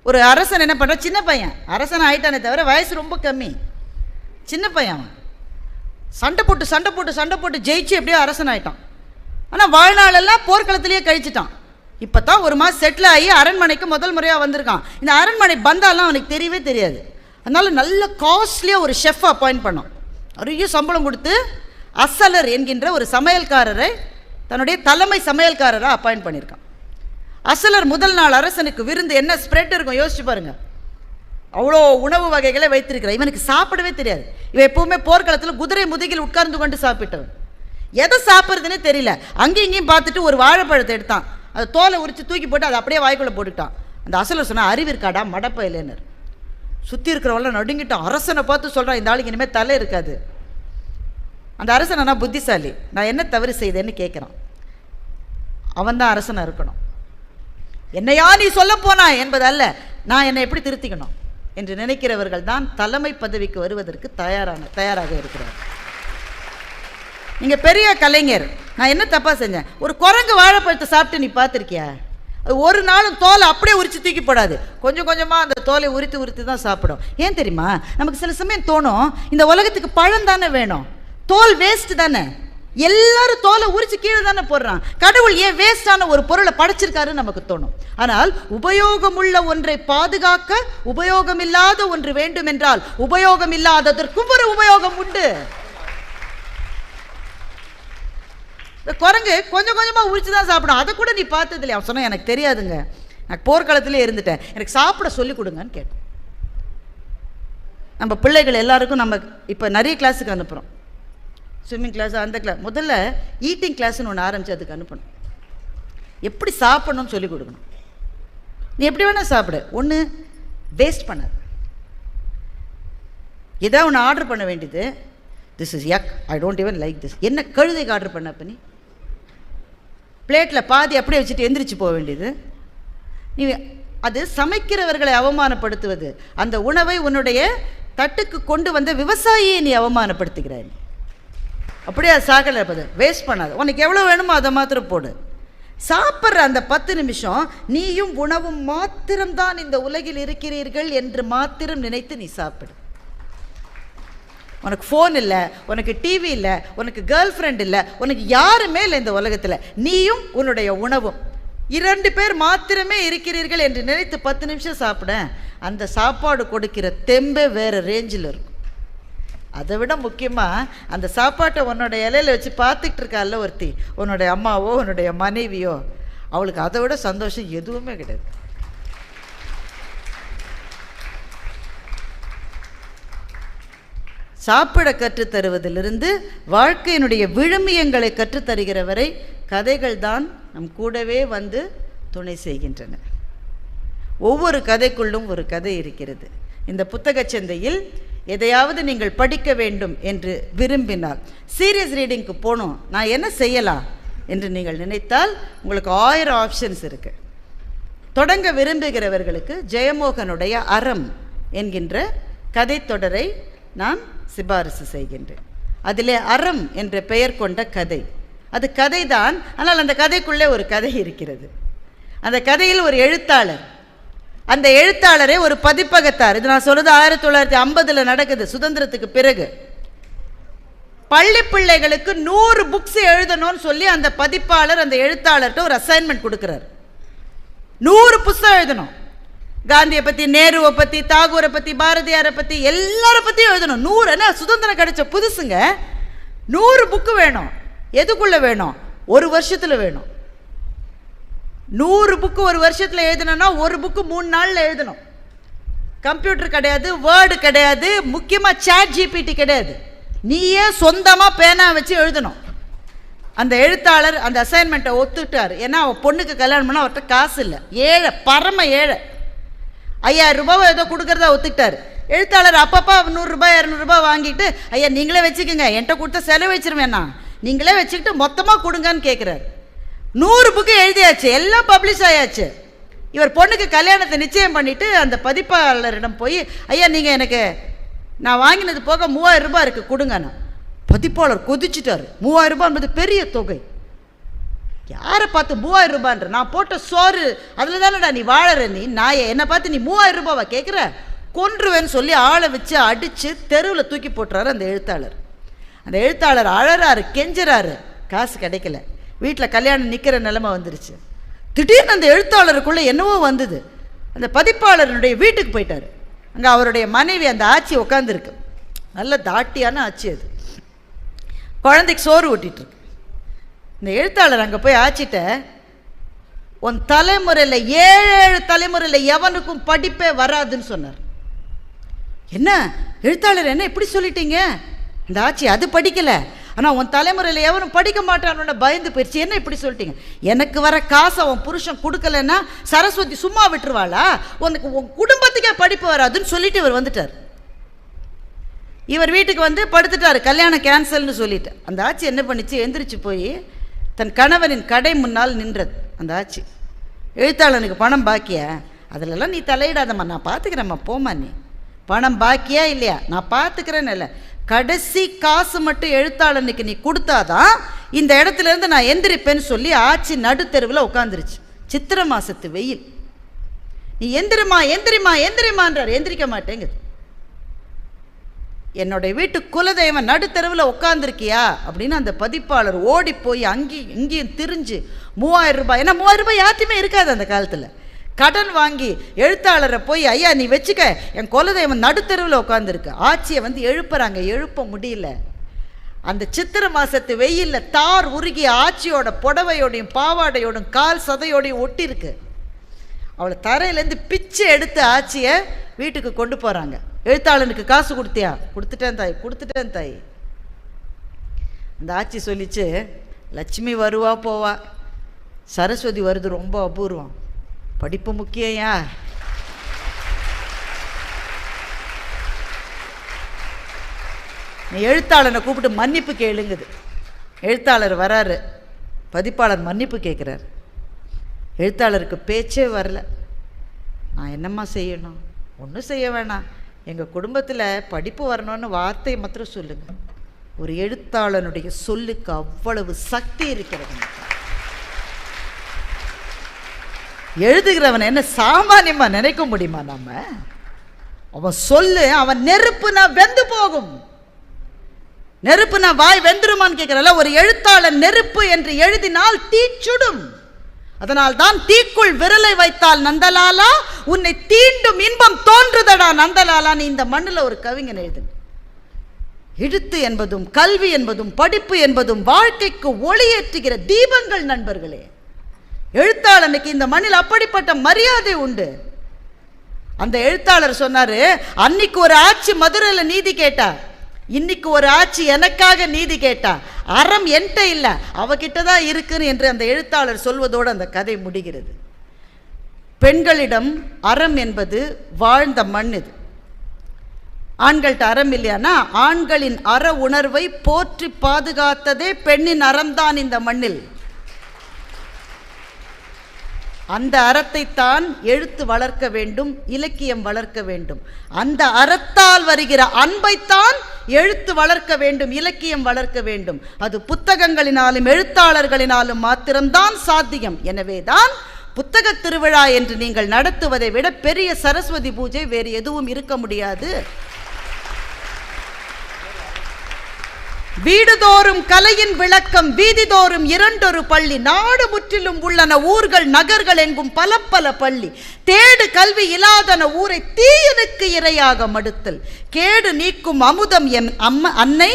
ஒரு அரசன் என்ன பண்ணுறான், சின்ன பையன் அரசன் ஆகிட்டானே தவிர வயசு ரொம்ப கம்மி, சின்ன பையன் அவன். சண்டை போட்டு ஜெயிச்சு எப்படியோ அரசன் ஆகிட்டான். ஆனால் வாழ்நாளெல்லாம் போர்க்களத்திலேயே கழிச்சிட்டான். இப்போ தான் ஒரு மாதம் செட்டில் ஆகி அரண்மனைக்கு முதல் முறையாக வந்திருக்கான். இந்த அரண்மனை பந்தாலாம் அவனுக்கு தெரியவே தெரியாது. அதனால் நல்ல காஸ்ட்லியாக ஒரு ஷெஃப் அப்பாயிண்ட் பண்ணான். நிறைய சம்பளம் கொடுத்து அசலர் என்கின்ற ஒரு சமையல்காரரை தன்னுடைய தலைமை சமையல்காரராக அப்பாயிண்ட் பண்ணியிருக்கான். அசலர் முதல் நாள் அரசனுக்கு விருந்து என்ன ஸ்ப்ரெட் இருக்கும் யோசிச்சு பாருங்க. அவ்வளோ உணவு வகைகளை வைத்திருக்கிறார். இவனுக்கு சாப்பிடவே தெரியாது. இவன் எப்பவுமே போர்க்களத்தில் குதிரை முதுகில் உட்கார்ந்து கொண்டு சாப்பிட்டவன். எதை சாப்பிட்றதுன்னு தெரியல. அங்கேயும் இங்கேயும் பார்த்துட்டு ஒரு வாழைப்பழத்தை எடுத்தான். அதை தோலை உரித்து தூக்கி போட்டு அதை அப்படியே வாய்க்குள்ளே போட்டுட்டான். அந்த அசலர் சொன்னால் அறிவு இருக்காடா மடப்ப இல்லைன்னு. சுற்றி இருக்கிறவங்களாம் நடுங்கிட்டான். அரசனை பார்த்து சொல்கிறான், இந்த ஆளுக்கு இனிமேல் தலை இருக்காது. அந்த அரசனை நான் புத்திசாலி, நான் என்ன தவறு செய்தேன்னு கேட்குறான். அவன் தான் அரசனாக இருக்கணும். என்னையா நீ சொல்ல போனா என்பதல்ல, நான் என்னை எப்படி திருத்திக்கணும் என்று நினைக்கிறவர்கள் தான் தலைமை பதவிக்கு வருவதற்கு தயாராக இருக்கிறார். நீங்கள் பெரிய கலைஞர், நான் என்ன தப்பாக செஞ்சேன்? ஒரு குரங்கு வாழைப்பழத்தை சாப்பிட்டு நீ பார்த்துருக்கியா? அது ஒரு நாளும் தோலை அப்படியே உரித்து தூக்கி போடாது. கொஞ்சம் கொஞ்சமாக அந்த தோலை உரித்து தான் சாப்பிடும். ஏன் தெரியுமா? நமக்கு சில சமயம் தோணும், இந்த உலகத்துக்கு பழம் தானே வேணும், தோல் வேஸ்ட் தானே. எல்லாரும் தோலை உரிச்சு கீழே தானே போடுறான். கடவுள் ஏன் வேஸ்டான ஒரு பொருளை படைச்சிருக்காருன்னு நமக்கு தோணும். ஆனால் உபயோகமுள்ள ஒன்றை பாதுகாக்க உபயோகம் இல்லாத ஒன்று வேண்டும் என்றால் உபயோகம் இல்லாததற்கும் ஒரு உபயோகம் உண்டு. குரங்கு கொஞ்சம் கொஞ்சமாக உரிச்சு தான் சாப்பிடும். அதை கூட நீ பார்த்தது இல்லையா? அவன் சொன்ன, எனக்கு தெரியாதுங்க, நான் போர்க்களத்திலே இருந்துட்டேன், எனக்கு சாப்பிட சொல்லிக் கொடுங்கன்னு கேட்டேன். நம்ம பிள்ளைகள் எல்லாருக்கும் நம்ம இப்போ நிறைய கிளாஸுக்கு அனுப்புகிறோம். ஸ்விம்மிங் கிளாஸ், அந்த கிளாஸ். முதல்ல ஈட்டிங் கிளாஸ்ன்னு ஒன்று ஆரம்பித்து அதுக்கு அனுப்பணும். எப்படி சாப்பிடணும்னு சொல்லிக் கொடுக்கணும். நீ எப்படி வேணால் சாப்பிடு, ஒன்று வேஸ்ட் பண்ணாது. ஏதாவது ஒன்று ஆர்டர் பண்ண வேண்டியது, this is yuck, I don't even like this. என்ன கழுதைக்கு ஆர்டர் பண்ண பண்ணி பிளேட்டில் பாதி அப்படியே வச்சுட்டு எந்திரிச்சு போக வேண்டியது. நீ அது சமைக்கிறவர்களை அவமானப்படுத்துவது. அந்த உணவை உன்னுடைய தட்டுக்கு கொண்டு வந்த விவசாயியை நீ அவமானப்படுத்துகிறாய். அப்படியே அது சாக்கடை இருப்பது, வேஸ்ட் பண்ணாது. உனக்கு எவ்வளோ வேணுமோ அதை மாத்திரம் போடு. சாப்பிட்ற அந்த 10 நிமிஷம் நீயும் உணவும் மாத்திரம்தான் இந்த உலகில் இருக்கிறீர்கள் என்று மாத்திரம் நினைத்து நீ சாப்பிடு. உனக்கு ஃபோன் இல்லை, உனக்கு டிவி இல்லை, உனக்கு கேர்ள் ஃப்ரெண்ட் இல்லை, உனக்கு யாருமே இல்லை இந்த உலகத்தில். நீயும் உன்னுடைய உணவும் 2 பேர் மாத்திரமே இருக்கிறீர்கள் என்று நினைத்து 10 நிமிஷம் சாப்பிட, அந்த சாப்பாடு கொடுக்கிற தெம்பே வேறு ரேஞ்சில் இருக்கும். அதை விட முக்கியமாக அந்த சாப்பாட்டை உன்னோட இலையில் வச்சு பார்த்துக்கிட்டு இருக்கால ஒருத்தி, உன்னுடைய அம்மாவோ உன்னுடைய மனைவியோ, அவளுக்கு அதை விட சந்தோஷம் எதுவுமே கிடையாது. சாப்பிட கற்றுத்தருவதிலிருந்து வாழ்க்கையினுடைய விழுமியங்களை கற்றுத்தருகிற வரை கதைகள் தான் நம் கூடவே வந்து துணை செய்கின்றன. ஒவ்வொரு கதைக்குள்ளும் ஒரு கதை இருக்கிறது. இந்த புத்தகச் சந்தையில் எதையாவது நீங்கள் படிக்க வேண்டும் என்று விரும்பினால், சீரியஸ் ரீடிங்க்கு போகணும், நான் என்ன செய்யலாம் என்று நீங்கள் நினைத்தால் உங்களுக்கு 1000 ஆப்ஷன்ஸ் இருக்குது. தொடங்க விரும்புகிறவர்களுக்கு ஜெயமோகனுடைய அறம் என்கின்ற கதை தொடரை நான் சிபாரிசு செய்கின்றேன். அதிலே அறம் என்ற பெயர் கொண்ட கதை, அது கதை தான், ஆனால் அந்த கதைக்குள்ளே ஒரு கதை இருக்கிறது. அந்த கதையில் ஒரு எழுத்தாளர், அந்த எழுத்தாளரே ஒரு பதிப்பகத்தார். இது நான் சொல்றது 1950 நடக்குது, சுதந்திரத்துக்கு பிறகு. பள்ளி பிள்ளைகளுக்கு 100 புக்ஸ் எழுதணும்னு சொல்லி அந்த பதிப்பாளர் அந்த எழுத்தாளர்கிட்ட ஒரு அசைன்மெண்ட் கொடுக்குறார். 100 புத்தகம் எழுதணும். காந்தியை பற்றி, நேருவை பற்றி, தாகூரை பற்றி, பாரதியாரை பற்றி, எல்லாரை பற்றியும் எழுதணும். 100. என்ன சுதந்திரம் கிடைச்ச புதுசுங்க, 100 புக்கு வேணும். எதுக்குள்ளே வேணும்? ஒரு வருஷத்தில் வேணும். 100 புக்கு ஒரு வருஷத்தில் எழுதணும்னா ஒரு புக்கு 3 நாளில் எழுதணும். கம்ப்யூட்டர் கிடையாது, வேர்டு கிடையாது, முக்கியமாக சாட் ஜிபிடி கிடையாது. நீயே சொந்தமாக பேனா வச்சு எழுதணும். அந்த எழுத்தாளர் அந்த அசைன்மெண்ட்டை ஒத்துட்டார். ஏன்னா அவன் பொண்ணுக்கு கல்யாணம் பண்ணால் அவர்கிட்ட காசு இல்லை, ஏழை, பரம ஏழை. 5000 ரூபாவை ஏதோ கொடுக்குறதா ஒத்துக்கிட்டார். எழுத்தாளர் அப்பப்போ 100 ரூபாய் 200 ரூபாய் வாங்கிட்டு, ஐயா நீங்களே வச்சுக்கோங்க, என்கிட்ட கொடுத்த செலவு வச்சிருவேண்ணா, நீங்களே வச்சுக்கிட்டு மொத்தமாக கொடுங்கன்னு கேட்குறாரு. 100 புக்கு எழுதியாச்சு, எல்லாம் பப்ளிஷ் ஆயாச்சு. இவர் பொண்ணுக்கு கல்யாணத்தை நிச்சயம் பண்ணிவிட்டு அந்த பதிப்பாளரிடம் போய், ஐயா நீங்கள் எனக்கு நான் வாங்கினது போக 3000 ரூபாய் இருக்குது கொடுங்கண்ணா. பதிப்பாளர் கொதிச்சிட்டார். 3000 ரூபாய் என்பது பெரிய தொகை. யாரை பார்த்து 3000 ரூபான்ற? நான் போட்ட சோறு அதில் தானடா நீ வாழற. நீ நாயை என்னை பார்த்து நீ 3000 ரூபாவா கேட்குற? கொன்றுவேன்னு சொல்லி ஆளை வச்சு அடித்து தெருவில் தூக்கி போட்டுறாரு அந்த எழுத்தாளர். அந்த எழுத்தாளர் அழறாரு, கெஞ்சுறாரு, காசு கிடைக்கல. வீட்டில் கல்யாணம் நிற்கிற நிலைமை வந்துருச்சு. திடீர்னு அந்த எழுத்தாளருக்குள்ளே என்னவோ வந்தது. அந்த பதிப்பாளருடைய வீட்டுக்கு போயிட்டார். அங்கே அவருடைய மனைவி அந்த ஆச்சி உட்காந்துருக்கு. நல்ல தாட்டியான ஆச்சி. அது குழந்தைக்கு சோறு ஊட்டிகிட்ருக்கு. இந்த எழுத்தாளர் அங்கே போய் ஆச்சிட்ட, உன் தலைமுறையில் 7 தலைமுறையில் எவனுக்கும் படிப்பே வராதுன்னு சொன்னார். என்ன எழுத்தாளர், என்ன இப்படி சொல்லிட்டீங்க? இந்த ஆச்சி, அது படிக்கலை, ஆனால் உன் தலைமுறையில் எவனும் படிக்க மாட்டான்னு பயந்து போயிடுச்சு. என்ன இப்படி சொல்லிட்டீங்க? எனக்கு வர காசை உன் புருஷன் கொடுக்கலன்னா சரஸ்வதி சும்மா விட்டுருவாளா? உனக்கு உன் குடும்பத்துக்கே படிப்பு வராதுன்னு சொல்லிட்டு இவர் வந்துட்டார். இவர் வீட்டுக்கு வந்து படுத்துட்டார், கல்யாணம் கேன்சல்னு சொல்லிட்டு. அந்த ஆச்சி என்ன பண்ணிச்சு, எந்திரிச்சு போய் தன் கணவனின் கடை முன்னால் நின்றது. அந்த ஆச்சி, எழுத்தாளனுக்கு பணம் பாக்கியா? அதிலெல்லாம் நீ தலையிடாதம்மா, நான் பார்த்துக்கிறேம்மா, போமா. நீ பணம் பாக்கியா இல்லையா? நான் பார்த்துக்கிறேன்னு இல்லை, கடைசி காசு மட்டும் எழுத்தாளனுக்கு நீ கொடுத்தாதான் இந்த இடத்துலேருந்து நான் எந்திரிப்பேன்னு சொல்லி ஆச்சி நடுத்தெருவில் உட்காந்துருச்சு. சித்திரை மாசத்து வெயில். நீ எந்திரிமா எந்திரிமா எந்திரிமான்றார், எந்திரிக்க மாட்டேங்குது. என்னுடைய வீட்டு குலதெய்வம் நடுத்தெருவில் உட்காந்துருக்கியா அப்படின்னு அந்த பதிப்பாளர் ஓடி போய் அங்கேயும் இங்கேயும் திரிஞ்சு 3000 ரூபாய், ஏன்னா 3000 ரூபாய் யாத்தையுமே இருக்காது அந்த காலத்தில், கடன் வாங்கி எழுத்தாளரை போய், ஐயா நீ வச்சுக்க, என் குலதெய்வம் நடுத்தெருவில் உட்காந்துருக்கு. ஆட்சியை வந்து எழுப்புறாங்க, எழுப்ப முடியல. அந்த சித்திரை மாசத்து வெயிலில் தார் உருகி ஆட்சியோட புடவையோடையும் பாவாடையோடும் கால் சதையோடையும் ஒட்டிருக்கு. அவளை தரையிலேருந்து பிச்சை எடுத்து ஆட்சியை வீட்டுக்கு கொண்டு போகிறாங்க. எழுத்தாளனுக்கு காசு கொடுத்தியா? கொடுத்துட்டேன் தாய், கொடுத்துட்டேன் தாய். அந்த ஆட்சி சொல்லிச்சு, லட்சுமி வருவா போவா, சரஸ்வதி வருது ரொம்ப அபூர்வம், படிப்பு முக்கியா? நீ எழுத்தாளனை கூப்பிட்டு மன்னிப்பு கேளுங்குது. எழுத்தாளர் வராரு, பதிப்பாளர் மன்னிப்பு கேட்குறாரு. எழுத்தாளருக்கு பேச்சே வரல. நான் என்னம்மா செய்யணும்? ஒன்றும் செய்ய வேணாம், எங்கள் குடும்பத்தில் படிப்பு வரணும்னு வார்த்தையை மாத்திரம் சொல்லுங்கள். ஒரு எழுத்தாளனுடைய சொல்லுக்கு அவ்வளவு சக்தி இருக்கிறது. எழுதுகிறவன் என்ன சாமானியமாக நினைக்க முடியுமா? நம்ம அவன் சொல்லு, அவன் நெருப்புனா வெந்து போகும். நெருப்புனா வாய் வெந்துருமான்னு கேட்கிறல. ஒரு எழுத்தாளன் நெருப்பு என்று எழுதினால் தீச்சுடும். அதனால் தான் தீக்குள் விரலை வைத்தால் நந்தலாலா உன்னை தீண்டும் இன்பம் தோன்றுதடா நந்தலாலா. நீ இந்த மண்ணில் ஒரு கவிஞன் எழுது. எழுத்து என்பதும் கல்வி என்பதும் படிப்பு என்பதும் வாழ்க்கைக்கு ஒளியேற்றுகிற தீபங்கள் நண்பர்களே. எழுத்தாளனுக்கு இந்த மண்ணில் அப்படிப்பட்ட மரியாதை உண்டு. அந்த எழுத்தாளர் சொன்னாரு, அன்னைக்கு ஒரு ஆட்சி மதுரையில் நீதி கேட்டா, இன்னைக்கு ஒரு ஆட்சி எனக்காக நீதி கேட்டா. அறம் என்கிட்ட இல்லை, அவகிட்ட தான் இருக்குன்னு என்று அந்த எழுத்தாளர் சொல்வதோடு அந்த கதை முடிகிறது. பெண்களிடம் அறம் என்பது வாழ்ந்த மண். இது ஆண்கள்கிட்ட அறம் இல்லையானா ஆண்களின் அற உணர்வை போற்றி பாதுகாத்ததே பெண்ணின் அறம்தான் இந்த மண்ணில். அந்த அறத்தை தான் எழுத்து வளர்க்க வேண்டும், இலக்கியம் வளர்க்க வேண்டும். அந்த அறத்தால் வருகிற அன்பைத்தான் எழுத்து வளர்க்க வேண்டும், இலக்கியம் வளர்க்க வேண்டும். அது புத்தகங்களினாலும் எழுத்தாளர்களினாலும் மாத்திரம்தான் சாத்தியம். எனவேதான் புத்தக திருவிழா என்று நீங்கள் நடத்துவதை விட பெரிய சரஸ்வதி பூஜை வேறு எதுவும் இருக்க முடியாது. வீடுதோறும் கலையின் விளக்கம், வீதிதோறும் 2 பள்ளி, நாடு முற்றிலும் உள்ளன ஊர்கள் நகர்கள் எங்கும் பல பல பள்ளி. தேடு கல்வி இல்லாதன ஊரை தீயனுக்கு இரையாக மடுத்தல். கேடு நீக்கும் அமுதம் என் அன்னை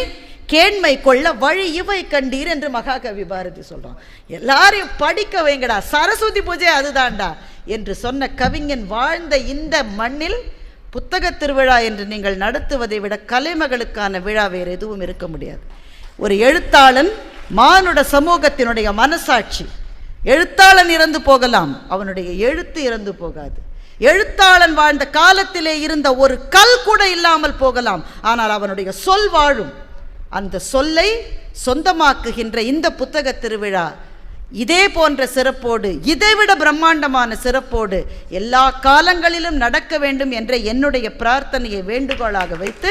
கேண்மை கொள்ள வழி இவை கண்டீர் என்று மகாகவி பாரதி சொல்றான். எல்லாரையும் படிக்க வைங்கடா, சரஸ்வதி பூஜை அதுதான்டா என்று சொன்ன கவிஞன் வாழ்ந்த இந்த மண்ணில் புத்தக திருவிழா என்று நீங்கள் நடத்துவதை விட கலைமகளுக்கான விழா வேறு எதுவும் இருக்க முடியாது. ஒரு எழுத்தாளன் மானுட சமூகத்தினுடைய மனசாட்சி. எழுத்தாளன் இறந்து போகலாம், அவனுடைய எழுத்து இறந்து போகாது. எழுத்தாளன் வாழ்ந்த காலத்திலே இருந்த ஒரு கல் கூட இல்லாமல் போகலாம், ஆனால் அவனுடைய சொல் வாழும். அந்த சொல்லை சொந்தமாக்குகின்ற இந்த புத்தக திருவிழா இதே போன்ற சிறப்போடு, இதைவிட பிரம்மாண்டமான சிறப்போடு எல்லா காலங்களிலும் நடக்க வேண்டும் என்ற என்னுடைய பிரார்த்தனையை வேண்டுகோளாக வைத்து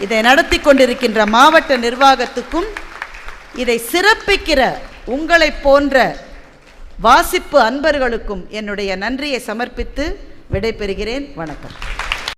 இதை நடத்தி கொண்டிருக்கின்ற மாவட்ட நிர்வாகத்துக்கும் இதை சிறப்பிக்கிற உங்களைப் போன்ற வாசிப்பு அன்பர்களுக்கும் என்னுடைய நன்றியை சமர்ப்பித்து விடைபெறுகிறேன். வணக்கம்.